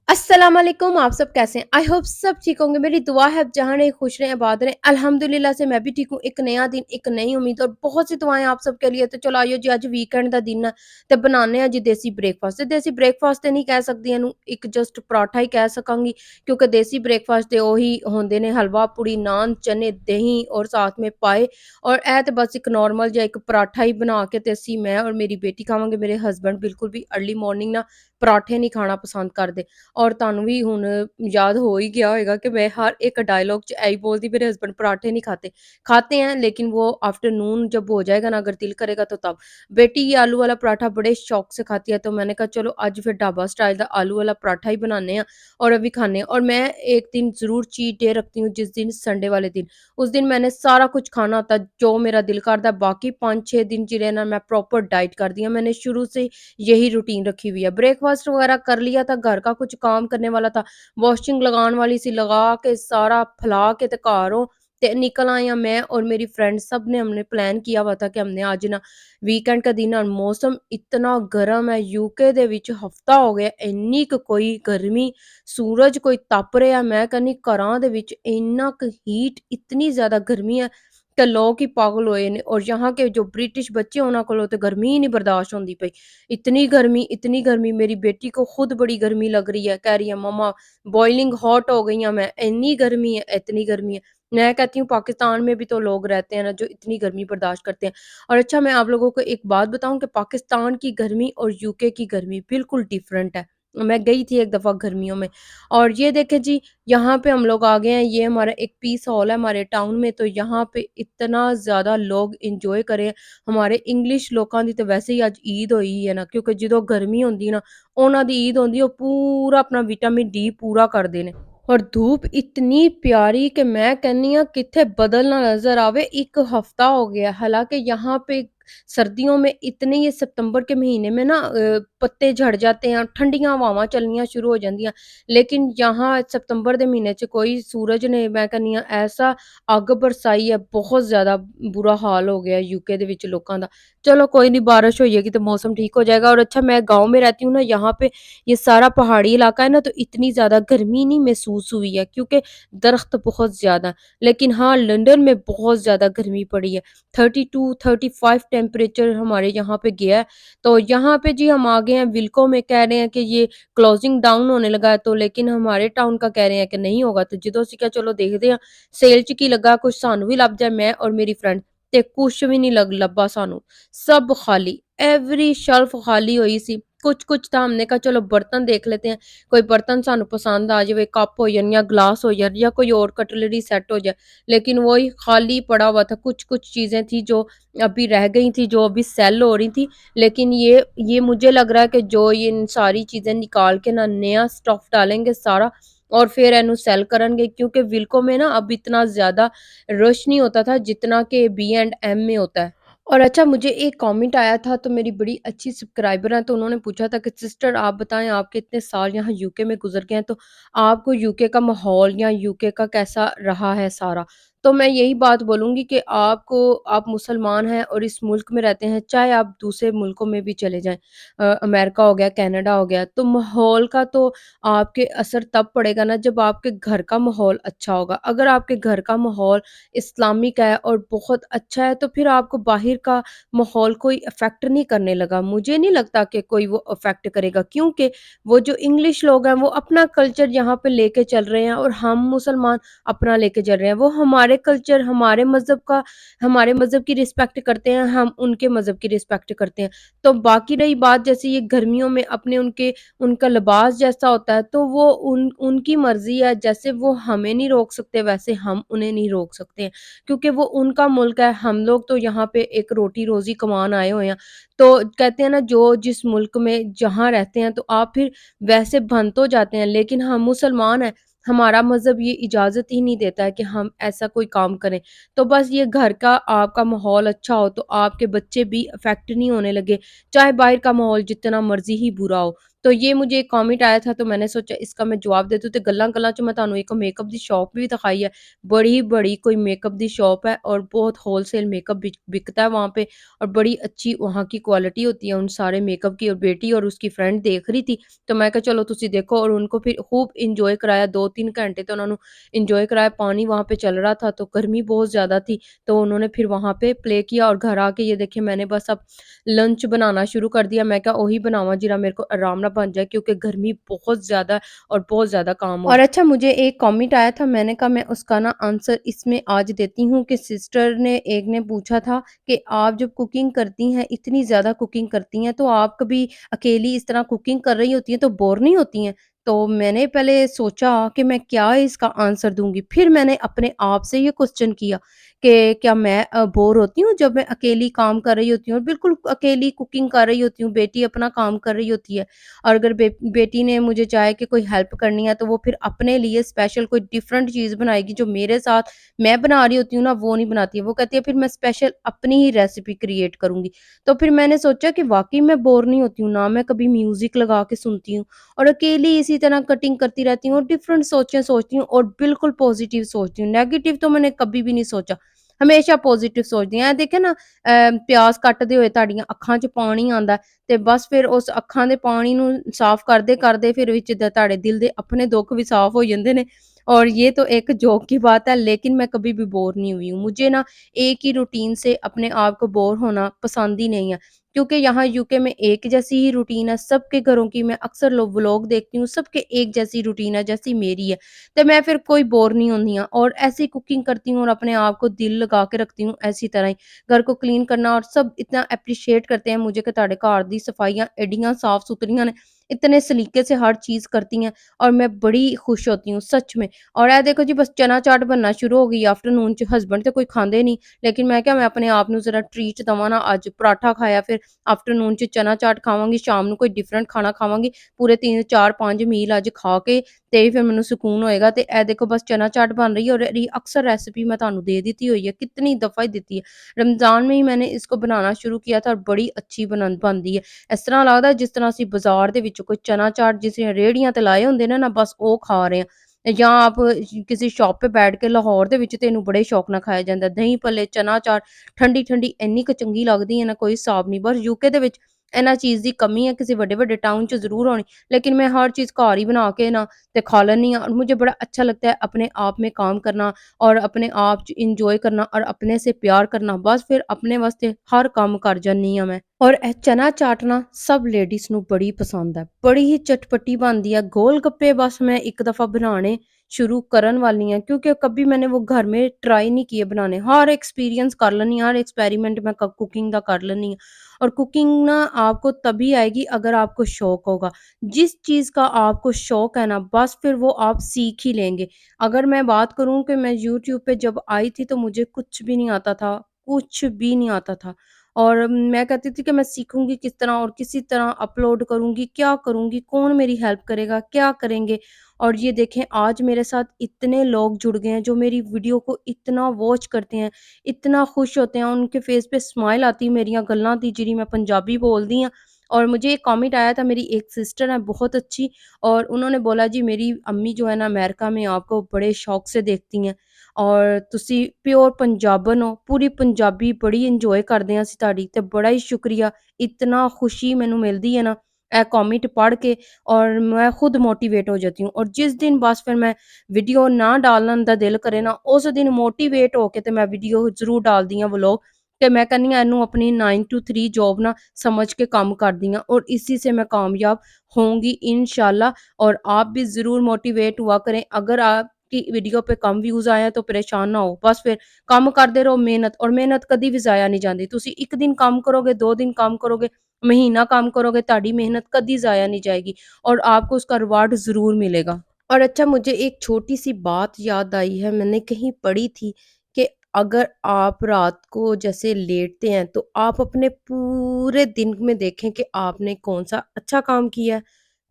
अस्सलाम वालेकुम। आप सब कैसे हैं? आई होप सब ठीक होंगे। मेरी दुआ है आप जहाँ रहें खुश रहें, आबाद रहें। अल्हम्दुलिल्लाह से मैं भी ठीक हूँ। एक नया दिन, एक नई उम्मीद और बहुत सी दुआएं आप सबके लिए। तो चलो आइयो जी, अज वीकेंड का दिन है तो बनाने हैं जी देसी ब्रेकफास्ट। ते देसी ब्रेकफास्ट तो नहीं कह सकदी इहनूं, एक जस्ट पराठा ही कह सकांगी क्योंकि देसी ब्रेकफास्ट ते ओही होंदे ने, हलवा पूड़ी नान चने दही और साथ में पाए। और ए ते बस एक नॉर्मल जिहा एक पराठा ही बना के ते असीं मैं और मेरी बेटी खावांगे। मेरे हस्बैंड बिल्कुल भी अर्ली मॉर्निंग ना पराठे नहीं खाना पसंद करदे। ਔਰ ਤੁਹਾਨੂੰ ਵੀ ਹੁਣ याद हो ही गया होएगा कि मैं हर एक डायलॉग च यही बोलती, मेरे हस्बैंड पराठे नहीं खाते। खाते हैं लेकिन वो आफ्टरनून जब हो जाएगा ना, अगर दिल करेगा तो तब। बेटी ये आलू वाला पराठा बड़े शौक से खाती है, तो मैंने कहा चलो आज फिर ढाबा स्टाइल दा आलू वाला पराठा ही बनाने हैं और अभी खाने हैं। और मैं एक दिन ज़रूर चीट डे रखती हूँ, जिस दिन संडे वाले दिन। उस दिन मैंने सारा कुछ खाना होता है जो मेरा दिल करदा। बाकी 5-6 दिन जिहड़े ना मैं प्रॉपर डाइट करदी आं। मैंने शुरू से यही रूटीन रखी हुई है। ब्रेकफास्ट वगैरह कर लिया था, घर का कुछ काम करने वाला था, वॉशिंग लगाने वाली सी, लगा के सारा फैला के ते घरों ते निकल आए हैं। मैं और मेरी फ्रेंड सब ने हमने प्लान किया हुआ था कि हमने आज ना वीकेंड का दिन है और मौसम इतना गर्म है यूके दे विच, हफ्ता हो गया इन्नी क कोई गर्मी, सूरज कोई तप रिहा। मैं कहनी घरां दे विच इन्ना क हीट, इतनी ज़्यादा गर्मी है कि लोग ही पागल होए ने। और यहाँ के जो ब्रिटिश बच्चे उन्हां कोलों ते गर्मी ही नहीं बर्दाश्त होंदी पई। इतनी गर्मी, मेरी बेटी को खुद बड़ी गर्मी लग रही है, कह रही है मम्मा बॉइलिंग हॉट हो गई हूँ मैं, इतनी गर्मी है, इतनी गर्मी है। मैं कहती हूँ पाकिस्तान में भी तो लोग रहते हैं ना जो इतनी गर्मी बर्दाश्त करते हैं। और अच्छा, मैं आप लोगों को एक बात बताऊँ कि पाकिस्तान की गर्मी और यूके की गर्मी बिल्कुल डिफरेंट है। मैं गई थी एक दफ़ा गर्मियों में, और ये देखें जी, यहाँ पे हम लोग आ गए हैं। ये हमारा एक पीस हॉल है हमारे टाउन में, तो यहाँ पे इतना ज़्यादा लोग एंजॉय करे। हमारे इंग्लिश लोगों की तो वैसे ही अज ईद हुई है ना, क्योंकि जो गर्मी होंदी ना उन्हां दी ईद होंदी, वो पूरा अपना विटामिन डी पूरा करदे ने। और धूप इतनी प्यारी कि मैं कहनी हाँ किथे बदल ना नजर आवे। एक हफ्ता हो गया, हालांकि यहाँ पे सर्दियों में इतने, ये सितंबर के महीने में ना पत्ते झड़ जाते हैं, ठंडियां हवावां चलनियां शुरू हो जांदियां। लेकिन यहाँ सितंबर के महीने च कोई सूरज ने, मैं कहनी हाँ ऐसा अग बरसाई है, बहुत ज्यादा बुरा हाल हो गया यूके दे विच लोकां दा। चलो कोई नहीं, बारिश होएगी तो मौसम ठीक हो जाएगा। और अच्छा, मैं गाँव में रहती हूँ ना, यहाँ पे ये सारा पहाड़ी इलाका है ना, तो इतनी ज़्यादा गर्मी नहीं महसूस हुई है क्योंकि दरख्त बहुत ज़्यादा। लेकिन हाँ, लंदन में बहुत ज़्यादा गर्मी पड़ी है। 32-35 टेम्परेचर हमारे यहाँ पे गया है। तो यहाँ पे जी हम आ गए हैं विल्को में, कह रहे हैं कि ये क्लोजिंग डाउन होने लगा है, तो लेकिन हमारे टाउन का कह रहे हैं कि नहीं होगा। तो ਜਦੋਂ ਅਸੀਂ ਕਿਹਾ चलो देखते हैं सेल च की लगा, कुछ सानू भी लभ जाए। मैं और मेरी फ्रेंड, ते कुछ भी नहीं लब्भा सानू, सब खाली, एवरी शेल्फ खाली हुई सी। कुछ था, हमने कहा चलो बर्तन देख लेते हैं, कोई बर्तन सानू पसंद आ जाए, कप हो जाए या ग्लास हो जाए या कोई और कटलरी सेट हो जाए। लेकिन वही खाली पड़ा हुआ था। कुछ चीजें थी जो अभी रह गई थी, जो अभी सेल हो रही थी। लेकिन ये मुझे लग रहा है कि जो ये इन सारी चीजें निकाल के ना नया स्टफ डालेंगे सारा, और फिर एनू सेल करेंगे, क्योंकि विल्को में ना अब इतना ज्यादा रश नहीं होता था जितना कि बी एंड एम में होता है। और अच्छा, मुझे एक कमेंट आया था, तो मेरी बड़ी अच्छी सब्सक्राइबर हैं, तो उन्होंने पूछा था कि सिस्टर आप बताएं, आपके इतने साल यहाँ यूके में गुजर गए हैं, तो आपको यूके का माहौल या यूके का कैसा रहा है सारा। तो मैं यही बात बोलूँगी कि आप मुसलमान हैं और इस मुल्क में रहते हैं, चाहे आप दूसरे मुल्कों में भी चले जाएँ, अमेरिका हो गया, कनाडा हो गया, तो माहौल का तो आपके असर तब पड़ेगा ना जब आपके घर का माहौल अच्छा होगा। अगर आपके घर का माहौल इस्लामिक है और बहुत अच्छा है, तो फिर आपको बाहर का माहौल कोई अफ़ेक्ट नहीं करने लगा। मुझे नहीं लगता कि कोई वो अफ़ेक्ट करेगा, क्योंकि वो जो इंग्लिश लोग हैं वो अपना कल्चर यहाँ पे लेके चल रहे हैं और हम मुसलमान अपना लेके चल रहे हैं। वो हमारे कल्चर, हमारे मज़हब की रिस्पेक्ट करते हैं, हम उनके मज़हब की रिस्पेक्ट करते हैं। तो बाकी रही बात, जैसे ये गर्मियों में अपने उनका लिबास जैसा होता है, तो वो उनकी मर्ज़ी है। जैसे वो हमें नहीं रोक सकते, वैसे हम उन्हें नहीं रोक सकते हैं, क्योंकि वो उनका मुल्क है। हम लोग तो यहाँ पे एक रोटी-रोज़ी कमाने आए हुए हैं। तो कहते हैं ना, जो जिस मुल्क में जहाँ रहते हैं, तो आप फिर वैसे बन तो जाते हैं, लेकिन हम मुसलमान हैं, हमारा मज़हब ये इजाज़त ही नहीं देता है कि हम ऐसा कोई काम करें। तो बस ये घर का आपका माहौल अच्छा हो, तो आपके बच्चे भी अफ़ेक्ट नहीं होने लगे, चाहे बाहर का माहौल जितना मर्ज़ी ही बुरा हो। तो ये मुझे एक कॉमेंट आया था तो मैंने सोचा इसका मैं जवाब दे दूँ ते गल्लां-गल्लां 'ਚ मैं ਤੁਹਾਨੂੰ ਇੱਕ ਮੇਕਅਪ ਦੀ ਸ਼ੌਪ भी दिखाई है। बड़ी-बड़ी कोई मेकअप दी शॉप है और बहुत होलसेल मेकअप बिकता है वहाँ पे और बड़ी अच्छी वहाँ की क्वालिटी होती है उन सारे मेकअप की और बेटी और उसकी फ्रेंड देख रही थी। तो मैं कहा चलो तुसी देखो और उनको फिर खूब एन्जॉय कराया 2-3 घंटे तो उन्होंने एन्जॉय कराया। पानी वहाँ पे चल रहा था तो गर्मी बहुत ज़्यादा थी, तो उन्होंने फिर वहाँ पे प्ले किया और घर आके ये देखिए मैंने बस अब लंच बनाना शुरू कर दिया। मैं कहा ओही बनावां जिहड़ा मेरे को आराम नाल बन जाए क्योंकि गर्मी बहुत ज़्यादा है और बहुत ज़्यादा काम हो और अच्छा मुझे एक कमेंट आया था मैंने कहा मैं उसका ना आंसर इसमें आज देती हूँ कि सिस्टर ने एक ने पूछा था कि आप जब कुकिंग करती हैं, इतनी ज़्यादा कुकिंग करती हैं, तो आप कभी अकेली इस तरह कुकिंग कर रही होती हैं तो बोर नहीं होती हैं? तो मैंने पहले सोचा कि मैं क्या इसका आंसर दूँगी, फिर मैंने अपने आप से ये क्वेश्चन किया कि क्या मैं बोर होती हूँ जब मैं अकेली काम कर रही होती हूँ और बिल्कुल अकेली कुकिंग कर रही होती हूँ, बेटी अपना काम कर रही होती है और अगर बेटी ने मुझे चाहे कि कोई हेल्प करनी है तो वो फिर अपने लिए स्पेशल कोई डिफरेंट चीज़ बनाएगी जो मेरे साथ मैं बना रही होती हूँ ना वो नहीं बनाती है। वो कहती है फिर मैं स्पेशल अपनी ही रेसिपी क्रिएट करूँगी। तो फिर मैंने सोचा कि वाक़ई मैं बोर नहीं होती हूँ, ना मैं कभी म्यूज़िक लगा के सुनती हूँ और अकेली इसी तरह कटिंग करती रहती हूँ और डिफरेंट सोचें सोचती हूँ और बिल्कुल पॉज़िटिव सोचती हूँ। नेगेटिव तो मैंने कभी भी नहीं सोचा। हमेशा पॉज़िटिव सोचदी ਆਂ। ਦੇਖੇ ਨਾ ਪਿਆਜ਼ ਕੱਟਦੇ ਹੋਏ ਤੁਹਾਡੀਆਂ ਅੱਖਾਂ 'ਚ ਪਾਣੀ ਆਂਦਾ ਹੈ ਤੇ ਬਸ ਫਿਰ ਉਸ ਅੱਖਾਂ ਦੇ ਪਾਣੀ ਨੂੰ ਸਾਫ਼ ਕਰਦੇ-ਕਰਦੇ ਫਿਰ ਵਿੱਚ ਤੁਹਾਡੇ दिल ਦੇ अपने दुख भी साफ़ हो जाते हैं और ये तो एक जोक की बात है लेकिन मैं कभी भी बोर नहीं हुई हूँ। मुझे ना एक ही रूटीन से अपने आप को बोर होना पसंद ही नहीं है क्योंकि यहाँ यूके में एक जैसी ही रूटीन है सबके घरों की। मैं अक्सर लोग व्लॉग देखती हूँ सबके एक जैसी रूटीन है जैसी मेरी है। तो मैं फिर कोई बोर नहीं होंदी हाँ और ऐसी कुकिंग करती हूँ और अपने आप को दिल लगा के रखती हूँ ऐसी तरह ही। घर को क्लीन करना और सब इतना एप्रिशिएट करते हैं मुझे कि ਤੁਹਾਡੇ घर दी सफाइयाँ एडियां साफ सुथरियां ने, इतने सलीके से हर चीज़ करती हैं और मैं बड़ी खुश होती हूँ सच में। और ये देखो जी बस चना चाट बनना शुरू हो गई आफ्टरनून च हस्बैंड तो कोई खांदे नहीं लेकिन मैं क्या मैं अपने आप ਨੂੰ ज़रा ट्रीट दवां ना ਅੱਜ पराठा खाया फिर आफ्टरनून च चना चाट खावांगी शाम ਨੂੰ कोई डिफरेंट खाना खावांगी पूरे 3 4 5 मील ਅੱਜ खा के ਤੇ ਹੀ ਫਿਰ ਮੈਨੂੰ ਸਕੂਨ ਹੋਏਗਾ ਤੇ ਇਹ ਦੇਖੋ ਬਸ ਚਨਾ ਚਾਟ बन रही है और ਇਹਦੀ अक्सर रेसिपी मैं ਤੁਹਾਨੂੰ दे दी हुई है कितनी दफ़ा ही दी है। रमज़ान में ही मैंने इसको बनाना शुरू किया था और बड़ी अच्छी बनदी है। इस तर੍ਹਾਂ ਲੱਗਦਾ ਜਿਸ ਤਰ੍ਹਾਂ ਅਸੀਂ ਬਾਜ਼ਾਰ ਦੇ ਵਿੱਚ ਕੋਈ ਚਨਾ ਚਾਟ ਜਿਸ ਰੇਹੜੀਆਂ ਤੇ ਲਾਏ ਹੁੰਦੇ ਨੇ ਨਾ ਬਸ ਉਹ ਖਾ ਰਹੇ ਹਾਂ ਜਾਂ ਆਪ ਕਿਸੇ ਸ਼ੌਪ पे बैठ के ਲਾਹੌਰ ਦੇ ਵਿੱਚ ਤੇ ਇਹਨੂੰ ਬੜੇ ਸ਼ੌਕ ਨਾਲ ਖਾਇਆ ਜਾਂਦਾ ਦਹੀਂ ਭੱਲੇ ਚਨਾ ਚਾਟ ਠੰਡੀ-ਠੰਡੀ ਇੰਨੀ ਕੁ ਚੰਗੀ ਲੱਗਦੀ ਹੈ ਨਾ ਕੋਈ ਹਿਸਾਬ ਨਹੀਂ। ਬਸ यूके ਦੇ ਵਿੱਚ ਇਹਨਾਂ ਚੀਜ਼ ਦੀ ਕਮੀ है किसी ਵੱਡੇ-ਵੱਡੇ टाउन 'ਚ ज़रूर होनी लेकिन मैं हर चीज़ घर ही बना के ना ते खा लेनी हाँ और मुझे बड़ा अच्छा लगता है अपने आप में काम करना और अपने आप च इंजॉय करना और अपने से प्यार करना बस फिर अपने वास्ते हर काम कर जानी हाँ मैं। और ਇਹ ਚਨਾ ਚਾਟ ਨਾ ਸਭ ਲੇਡੀਜ਼ ਨੂੰ ਬੜੀ ਪਸੰਦ ਹੈ, ਬੜੀ ਹੀ ਚਟਪਟੀ ਬਣਦੀ है। गोल गप्पे बस मैं एक दफ़ा बनाने शुरू करन वाली हैं क्योंकि कभी मैंने वो घर में ट्राई नहीं किए बनाने। हर एक्सपीरियंस कर लेनी हर एक्सपेरिमेंट मैं कुकिंग का कर लेनी और कुकिंग ना आपको तभी आएगी अगर आपको शौक होगा। जिस चीज़ का आपको शौक है ना बस फिर वो आप सीख ही लेंगे। अगर मैं बात करूँ कि मैं यूट्यूब पे जब आई थी तो मुझे कुछ भी नहीं आता था, कुछ भी नहीं आता था और मैं कहती थी कि मैं सीखूँगी किस तरह और किसी तरह अपलोड करूँगी, क्या करूँगी, कौन मेरी हेल्प करेगा, क्या करेंगे? और ये देखें आज मेरे साथ इतने लोग जुड़ गए हैं जो मेरी वीडियो को इतना वॉच करते हैं, इतना खुश होते हैं, उनके फेस पे स्माइल आती है मेरियां गल्लां दी जिहड़ी मैं पंजाबी बोलदी हाँ। और मुझे एक कमेंट आया था मेरी एक सिस्टर है बहुत अच्छी और उन्होंने बोला जी मेरी अम्मी जो है ना अमेरिका में आपको बड़े शौक से देखती हैं और तुसी प्योर पंजाबन हो, पूरी पंजाबी बड़ी इंजॉय करदे हां असीं तुहाडी ते बड़ा ही शुक्रिया। इतना खुशी मैनूं मिलदी है ना ए कमेंट पढ़ के और मैं खुद मोटिवेट हो जाती हूँ और जिस दिन बस फिर मैं वीडियो ना डालने का दिल करे ना उस दिन मोटिवेट होके ते मैं वीडियो ज़रूर डालदी हाँ व्लॉग कि मैं कहनी हाँ इनू अपनी 9 to 3 जॉब ना समझ के काम करदी हाँ और इसी से मैं कामयाब होंगी इंशाल्लाह। और आप भी ज़रूर मोटिवेट हुआ करें। अगर आपकी वीडियो पे कम व्यूज़ आए हैं तो परेशान ना हो बस फिर काम करते रहो मेहनत और मेहनत कभी भी ज़ाया नहीं जाती। तुसी एक दिन काम करोगे 2 दिन काम करोगे महीना काम करोगे ਤੁਹਾਡੀ मेहनत कभी ज़ाया नहीं जाएगी और आपको उसका रिवार्ड ज़रूर मिलेगा। और अच्छा मुझे एक छोटी-सी बात याद आई है मैंने कहीं पढ़ी थी कि अगर आप रात को जैसे लेटते हैं तो आप अपने पूरे दिन में देखें कि आपने कौन-सा अच्छा काम किया है,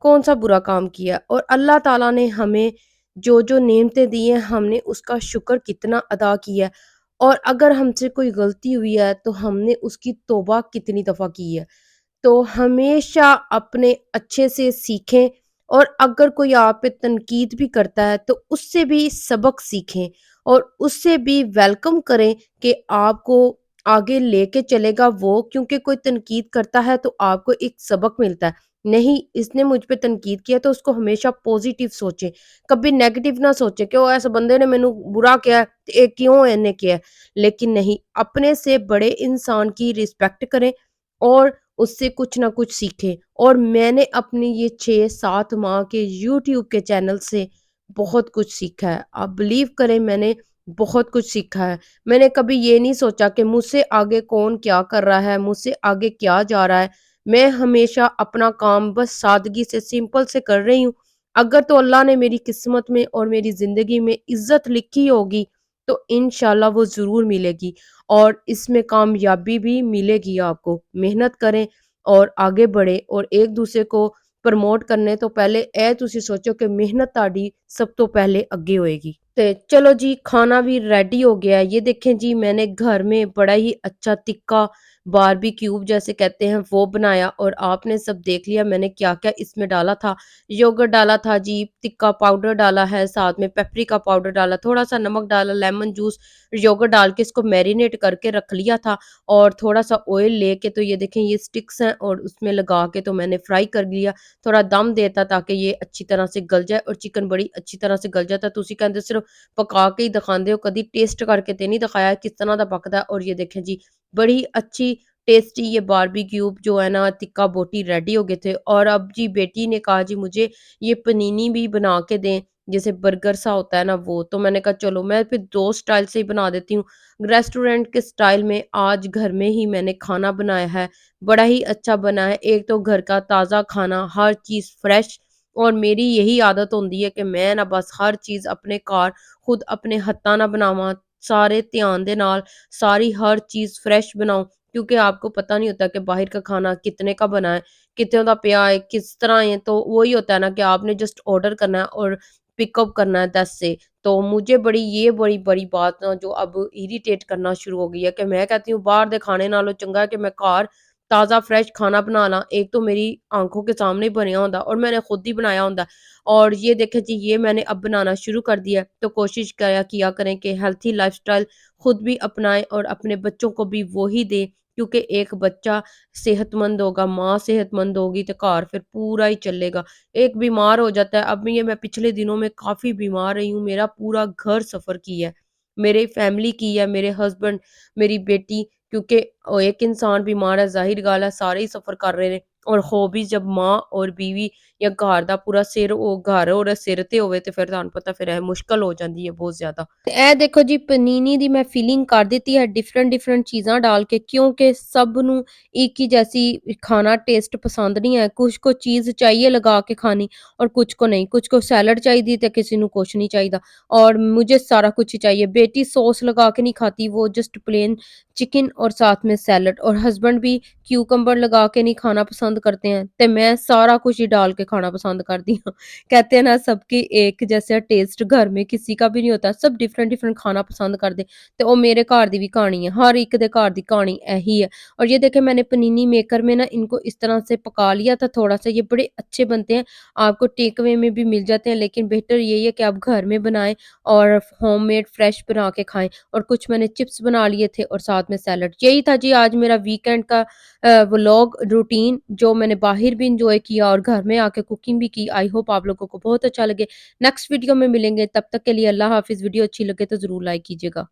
कौन-सा बुरा काम किया है और अल्लाह ताला ने हमें जो-जो नेमतें दी हैं हमने उसका शुक्र कितना अदा किया है और अगर हमसे कोई गलती हुई है तो हमने उसकी तौबा कितनी दफ़ा की है। तो हमेशा अपने अच्छे से सीखें और अगर कोई आप पे तनकीद भी करता है तो उससे भी सबक सीखें और उससे भी वेलकम करें कि आपको आगे लेके चलेगा वो, क्योंकि कोई तनकीद करता है तो आपको एक सबक मिलता है। नहीं, इसने मुझ पे तनकीद किया तो उसको हमेशा पॉजिटिव सोचें, कभी नेगेटिव ना सोचें कि ओ इस बंदे ने मैनू बुरा किया है ते ये क्यों इन्हें किया है। लेकिन नहीं, अपने से बड़े इंसान की रिस्पेक्ट करें और उससे कुछ ना कुछ सीखें। और मैंने अपनी ये 6-7 माह के यूट्यूब के चैनल से बहुत कुछ सीखा है। आप बिलीव करें, मैंने बहुत कुछ सीखा है। मैंने कभी ये नहीं सोचा कि मुझसे आगे कौन क्या कर रहा है, मुझसे आगे क्या जा रहा है। मैं हमेशा अपना काम बस सादगी से सिंपल से कर रही हूँ। अगर तो अल्लाह ने मेरी किस्मत में और मेरी ज़िंदगी में इज़्ज़त लिखी होगी, तो इंशाल्लाह वो ज़रूर मिलेगी और इसमें कामयाबी भी मिलेगी आपको। मेहनत करें और आगे बढ़ें और एक-दूसरे को प्रमोट करने तो पहले ਇਹ ਤੁਸੀਂ सोचो कि मेहनत ਤੁਹਾਡੀ सब तो पहले ਅੱਗੇ होएगी। तो चलो जी, खाना भी रेडी हो गया है। ये देखें जी, मैंने घर में बड़ा ही अच्छा तिक्का बारबेक्यू जैसे कहते हैं वो बनाया और आपने सब देख लिया मैंने क्या-क्या इसमें डाला था। योगर्ट डाला था जी, तिक्का पाउडर डाला है, साथ में पेपरिका पाउडर डाला, थोड़ा-सा नमक डाला, लेमन जूस, योगर्ट डाल के इसको मैरिनेट करके रख लिया था और थोड़ा-सा ऑयल लेके तो ये देखें ये स्टिक्स हैं और उसमें लगा के तो मैंने फ्राई कर लिया। थोड़ा दम देता ताकि ये अच्छी तरह से गल जाए और चिकन बड़ी अच्छी तरह से गल जाता है। ਤੁਸੀਂ ਕਹਿੰਦੇ ਸਿਰਫ ਪਕਾ ਕੇ ਹੀ ਦਿਖਾਉਂਦੇ ਹੋ, ਕਦੀ ਟੇਸਟ ਕਰਕੇ ਤੇ नहीं दिखाया किस तरह ਦਾ पकदा है। और ये देखें जी, बड़ी अच्छी टेस्टी ये बारबेक्यू जो है ना तिक्का बोटी रेडी हो गए थे। और अब जी बेटी ने कहा जी मुझे ये पनीनी भी बना के दें, जैसे बर्गर सा होता है ना वो। तो मैंने कहा चलो मैं फिर 2 स्टाइल से ही बना देती हूँ। रेस्टोरेंट के स्टाइल में आज घर में ही मैंने खाना बनाया है, बड़ा ही अच्छा बना है। एक तो घर का ताज़ा खाना, हर चीज़ फ्रेश। और मेरी यही आदत होंदी है कि मैं ना बस हर चीज़ अपने घर खुद अपने हत्थां नाल बनावां, सारे ध्यान दे नाल सारी हर चीज़ फ्रेश बनाऊँ। क्योंकि आपको पता नहीं होता कि बाहर का खाना कितने का बना है, कितनों का पिया है, किस तरह है। तो वही होता है ना कि आपने जस्ट ऑर्डर करना है और पिकअप करना है 10 से। तो मुझे बड़ी बड़ी बात ना जो अब इरिटेट करना शुरू हो गई है कि मैं कहती हूँ बाहर दे खाने नालों चंगा है कि मैं घर ताज़ा फ्रेश खाना बना ला। एक तो मेरी आँखों के सामने ही बनिया होंदा और मैंने खुद ही बनाया होंदा। और ये देखें जी, ये मैंने अब बनाना शुरू कर दिया है। तो कोशिश करा किया करें कि हेल्थी लाइफ़स्टाइल खुद भी अपनाएँ और अपने बच्चों को भी वो ही दें। क्योंकि एक बच्चा सेहतमंद होगा, माँ सेहतमंद होगी तो घर फिर पूरा ही चलेगा। एक बीमार हो जाता है, अब ये मैं पिछले दिनों में काफ़ी बीमार रही हूँ, मेरा पूरा घर सफ़र किया है। मेरी फैमिली की है, मेरे हस्बैंड, मेरी बेटी। क्योंकि एक इंसान बीमार है, ज़ाहिर गल है सारे ही सफ़र कर रहे ने। और हो भी जब माँ और बीवी या घर दा पूरा सिर ओ घर और सिर ते होवे ते फिर तुहानू पता फिर मुश्किल हो जाती है बहुत ज़्यादा। ਤੇ ਇਹ ਦੇਖੋ ਜੀ, ਪਨੀਨੀ ਦੀ ਮੈਂ ਫਿਲਿੰਗ ਕਰ ਦਿੱਤੀ ਹੈ डिफरेंट डिफरेंट चीज़ां डाल के, क्योंकि सब नू एक ही जैसी खाना टेस्ट पसंद नहीं है। कुछ को चीज़ चाहिए लगा के खानी और कुछ को नहीं, कुछ को सैलड चाहिए तो किसी नू कुछ नहीं चाहिए। और मुझे सारा कुछ ही चाहिए। बेटी सॉस लगा के नहीं खाती, वो जस्ट प्लेन चिकन और साथ में सैलड। और हस्बैंड भी क्यूकम्बर लगा के नहीं खाना पसंद करते हैं, तो मैं सारा कुछ ही डाल के खाना पसंद करती हूँ। कहते हैं ना सबकी एक जैसा टेस्ट घर में किसी का भी नहीं होता, सब डिफरेंट डिफरेंट खाना पसंद करते। तो वो मेरे घर दी भी कहानी है, हर एक दे घर दी कहानी यही है। और ये देखे मैंने पनीनी मेकर में ना इनको इस तरह से पका लिया था थोड़ा सा, ये बड़े अच्छे बनते हैं। आपको टेक अवे में भी मिल जाते हैं, लेकिन बेहतर यही है कि आप घर में बनाएं और होममेड फ्रेश बना के खाएं। और कुछ मैंने चिप्स बना लिए थे और साथ में सैलड। यही था जी आज मेरा वीकेंड का व्लॉग रूटीन, जो मैंने बाहर भी एंजॉय किया और घर में आके कुकिंग भी की। आई होप आप लोगों को बहुत अच्छा लगे। नेक्स्ट वीडियो में मिलेंगे, तब तक के लिए अल्लाह हाफिज़। वीडियो अच्छी लगे तो ज़रूर लाइक कीजिएगा।